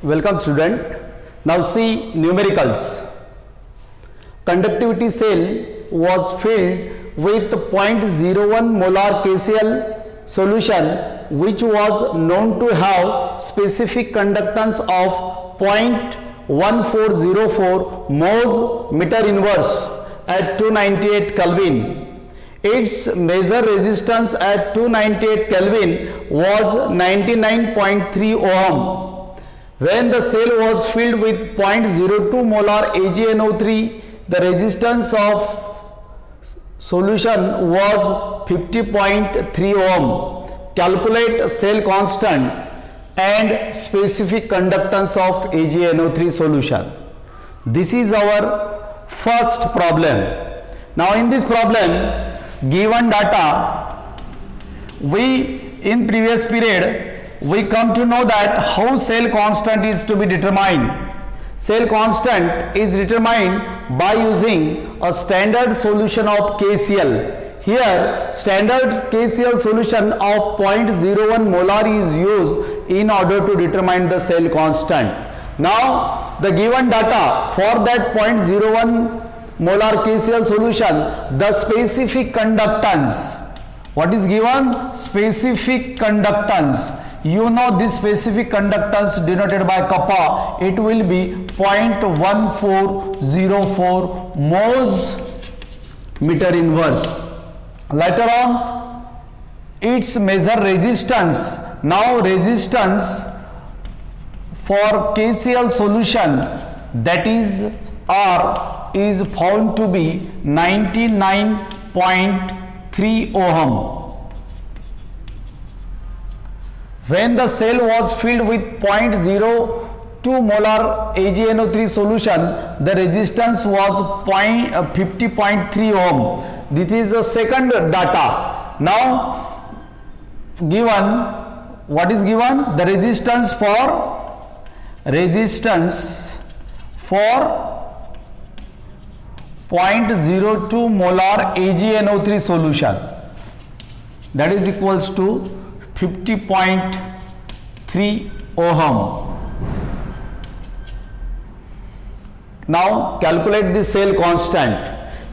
Welcome student. Now see numericals. Conductivity cell was filled with 0.01 molar KCl solution which was known to have specific conductance of 0.1404 moles meter inverse at 298 Kelvin. Its measure resistance at 298 Kelvin was 99.3 ohm. When the cell was filled with 0.02 molar AgNO3, the resistance of solution was 50.3 ohm. Calculate cell constant and specific conductance of AgNO3 solution. This is our first problem. Now in this problem, given data, we in previous period we come to know that how cell constant is to be determined. Cell constant is determined by using a standard solution of KCl. Here standard KCl solution of 0.01 molar is used in order to determine the cell constant. Now the given data for that 0.01 molar KCl solution, the specific conductance. What is given? Specific conductance. You know this specific conductance denoted by kappa. It will be 0.1404 moles meter inverse. Later on, its measure resistance. Now resistance for KCl solution, that is R, is found to be 99.3 ohm. When the cell was filled with 0.02 molar AgNO3 solution, the resistance was 50.3 ohm. This is the second data. Now given, what is given? The resistance for 0.02 molar AgNO3 solution, that is equals to 50.3 ohm. Now calculate the cell constant.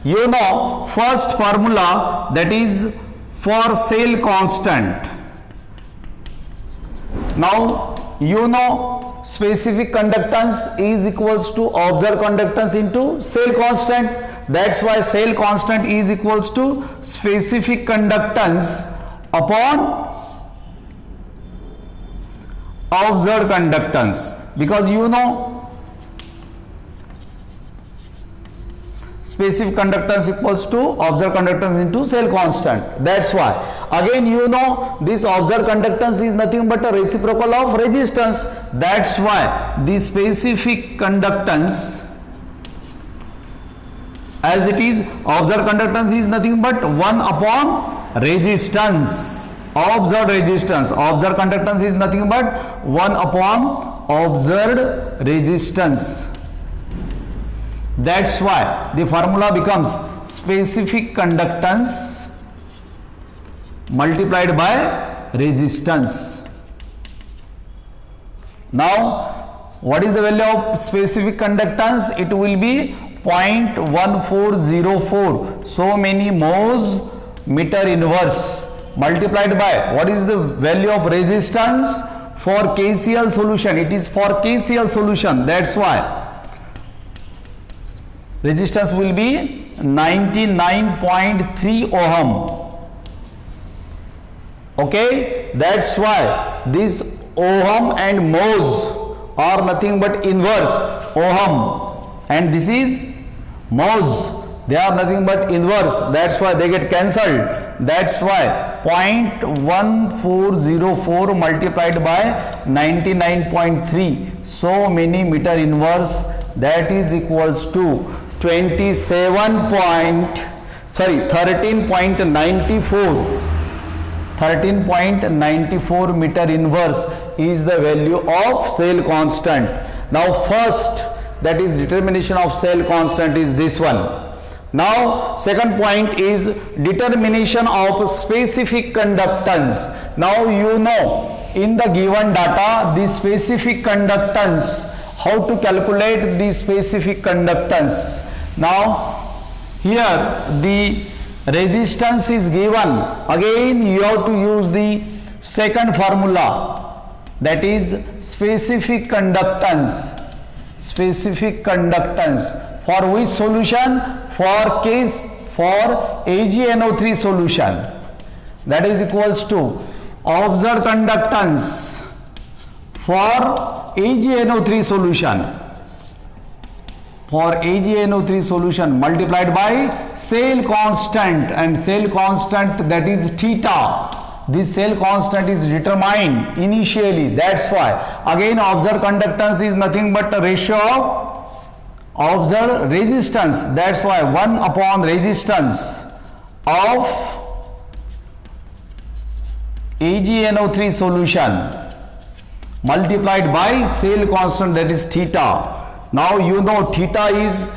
You know first formula, that is for cell constant. Now you know specific conductance is equals to observed conductance into cell constant. That's why cell constant is equals to specific conductance upon observed conductance, because you know specific conductance equals to observed conductance into cell constant. That's why again you know this observed conductance is nothing but a reciprocal of resistance. That's why the specific conductance, as it is, observed conductance is nothing but 1 upon resistance. Observed resistance, observed conductance is nothing but 1 upon observed resistance. That's why the formula becomes specific conductance multiplied by resistance. Now what is the value of specific conductance? It will be 0.1404, so many moles meter inverse, multiplied by what is the value of resistance for KCl solution. It is for KCl solution, that's why resistance will be 99.3 ohm. Okay, that's why this ohm and mhos are nothing but inverse. Ohm and this is mhos, they are nothing but inverse. That's why they get cancelled. That's why 0.1404 multiplied by 99.3, so many meter inverse, that is equals to 13.94 meter inverse is the value of cell constant. Now first, that is determination of cell constant, is this one. Now second point is determination of specific conductance. Now you know in the given data the specific conductance. How to calculate the specific conductance? Now here the resistance is given. Again you have to use the second formula, that is specific conductance. Specific conductance for which solution? For AgNO3 solution, that is equals to observed conductance for AgNO3 solution, multiplied by cell constant, and cell constant, that is theta. This cell constant is determined initially, that's why. Again observed conductance is nothing but a ratio of observed resistance, that's why 1 upon resistance of AgNO3 solution multiplied by cell constant, that is theta. Now you know theta is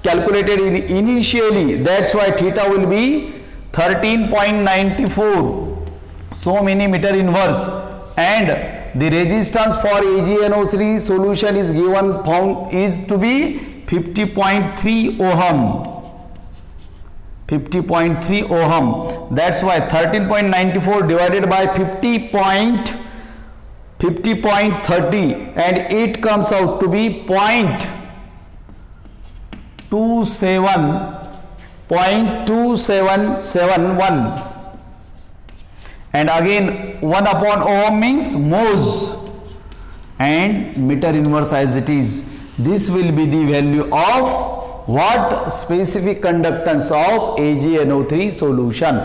calculated initially, that's why theta will be 13.94 so many meter inverse, and the resistance for AgNO3 solution is given, found is to be 50.3 ohm. 50.3 ohm, that's why 13.94 divided by 50.30, and it comes out to be 0.2771, and again 1 upon ohm means mhos, and meter inverse as it is. This will be the value of what? Specific conductance of AgNO3 solution.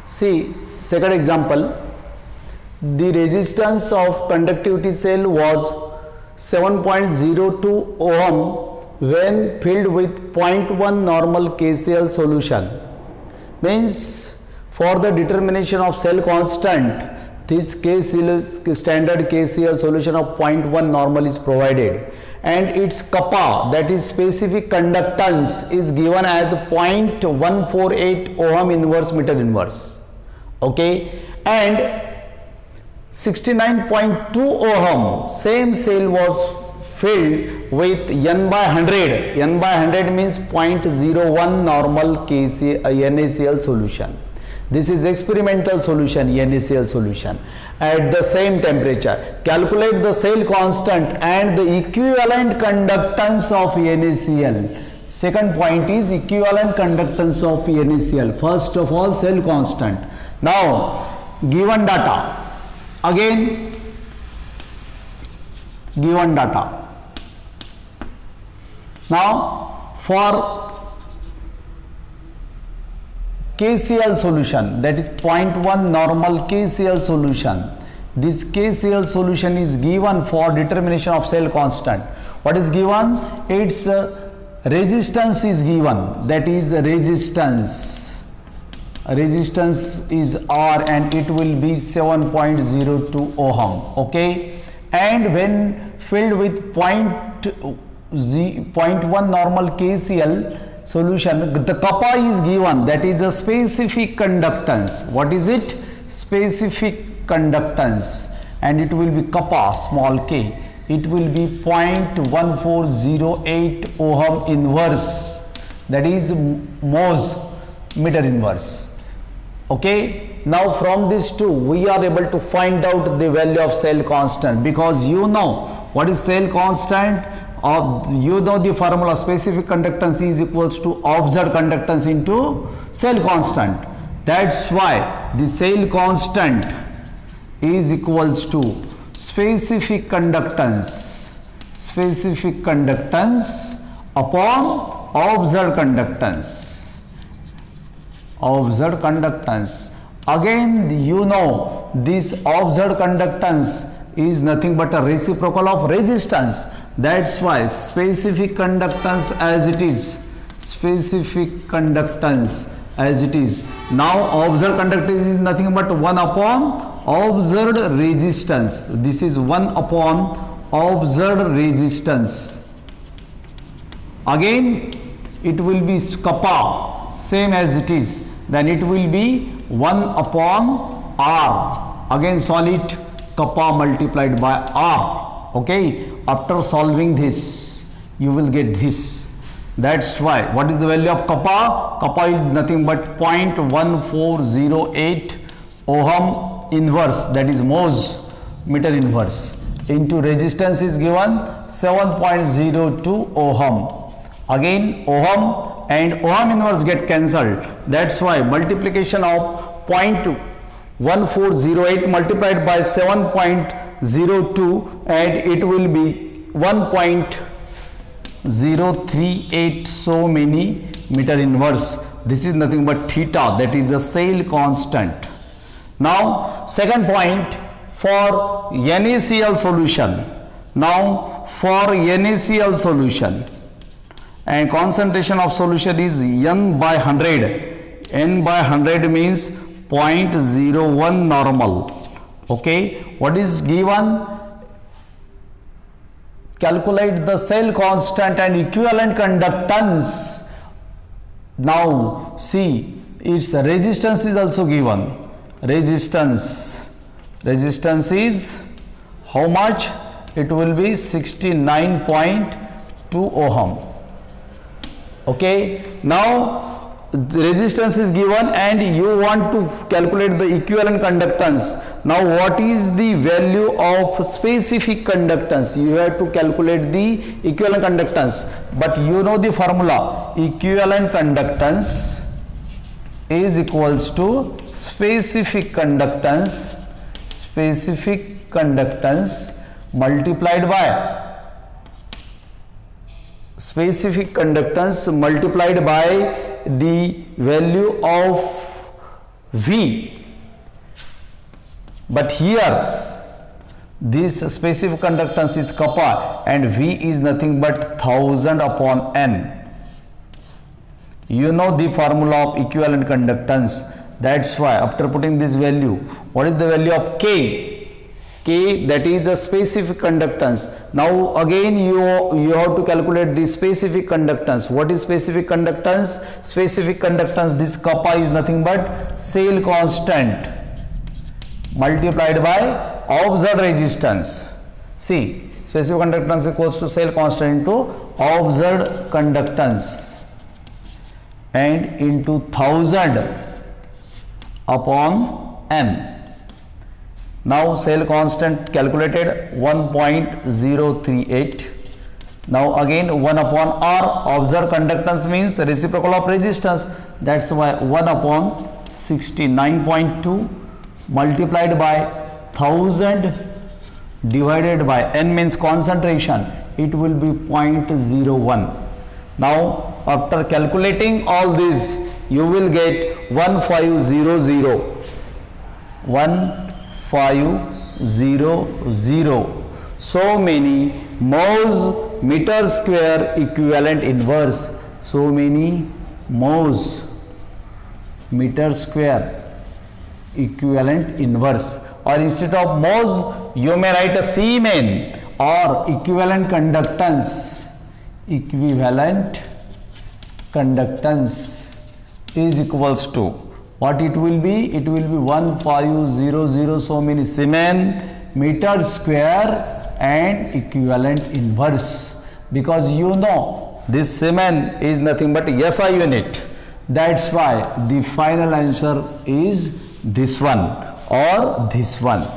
See second example. The resistance of conductivity cell was 7.02 ohm when filled with 0.1 normal KCl solution. Means for the determination of cell constant, this standard KCl solution of 0.1 normal is provided, and its kappa, that is specific conductance, is given as 0.148 ohm inverse meter inverse. Okay, and 69.2 ohm same cell was filled with N by 100. N by 100 means 0.01 normal NaCl solution. This is experimental solution, NaCl solution, at the same temperature. Calculate the cell constant and the equivalent conductance of NaCl. Second point is equivalent conductance of NaCl. First of all, cell constant. Now given data, again given data. Now for KCl solution, that is 0.1 normal KCl solution, this KCl solution is given for determination of cell constant. What is given? Its resistance is given, that is resistance is R, and it will be 7.02 ohm. Okay, and when filled with 0.1 normal KCl solution, the kappa is given, that is a specific conductance. What is it? Specific conductance, and it will be kappa small k, it will be 0.1408 ohm inverse, that is mhos meter inverse. Okay, now from these two we are able to find out the value of cell constant, because you know what is cell constant. You know the formula, specific conductance is equals to observed conductance into cell constant. That's why the cell constant is equals to specific conductance upon observed conductance. Again you know this observed conductance is nothing but a reciprocal of resistance. That's why specific conductance as it is, Now observed conductance is nothing but 1 upon observed resistance. This is 1 upon observed resistance. Again it will be kappa, same as it is, then it will be 1 upon R. Again solve it, kappa multiplied by R. Okay, after solving this you will get this. That's why, what is the value of kappa? Kappa is nothing but 0.1408 ohm inverse, that is mhos meter inverse, into resistance is given 7.02 ohm. Again ohm and ohm inverse get cancelled. That's why multiplication of 0.1408 multiplied by 7.02 and it will be 1.038 so many meter inverse. This is nothing but theta, that is the Sale constant. Now second point, for NaCl solution. Now for NaCl solution, and concentration of solution is N by 100. N by 100 means 0.01 normal. Okay, what is given? Calculate the Sale constant and equivalent conductance. Now see, its resistance is also given. Resistance is how much? It will be 69.2 ohm. Okay, now the resistance is given and you want to calculate the equivalent conductance. Now what is the value of specific conductance? You have to calculate the equivalent conductance, but you know the formula. Equivalent conductance is equals to specific conductance multiplied by the value of V. But here this specific conductance is kappa and V is nothing but 1000 upon N. You know the formula of equivalent conductance. That's why after putting this value, what is the value of K? K, that is the specific conductance. Now again you have to calculate the specific conductance. What is specific conductance? Specific conductance, this kappa is nothing but Sale constant multiplied by observed resistance. See, specific conductance equals to Sale constant into observed conductance and into 1000 upon N. Now Sale constant calculated 1.038. Now again 1 upon R, observed conductance means reciprocal of resistance. That's why 1 upon 69.2 multiplied by 1000 divided by N means concentration. It will be 0.01. Now after calculating all this, you will get 1500 so many mhos meter square equivalent inverse. So many mhos meter square equivalent inverse, or instead of mhos you may write a Siemen, or equivalent conductance. Is equals to what it will be? It will be 1500 so many Siemen meter square and equivalent inverse, because you know this Siemen is nothing but SI unit. That's why the final answer is this one or this one.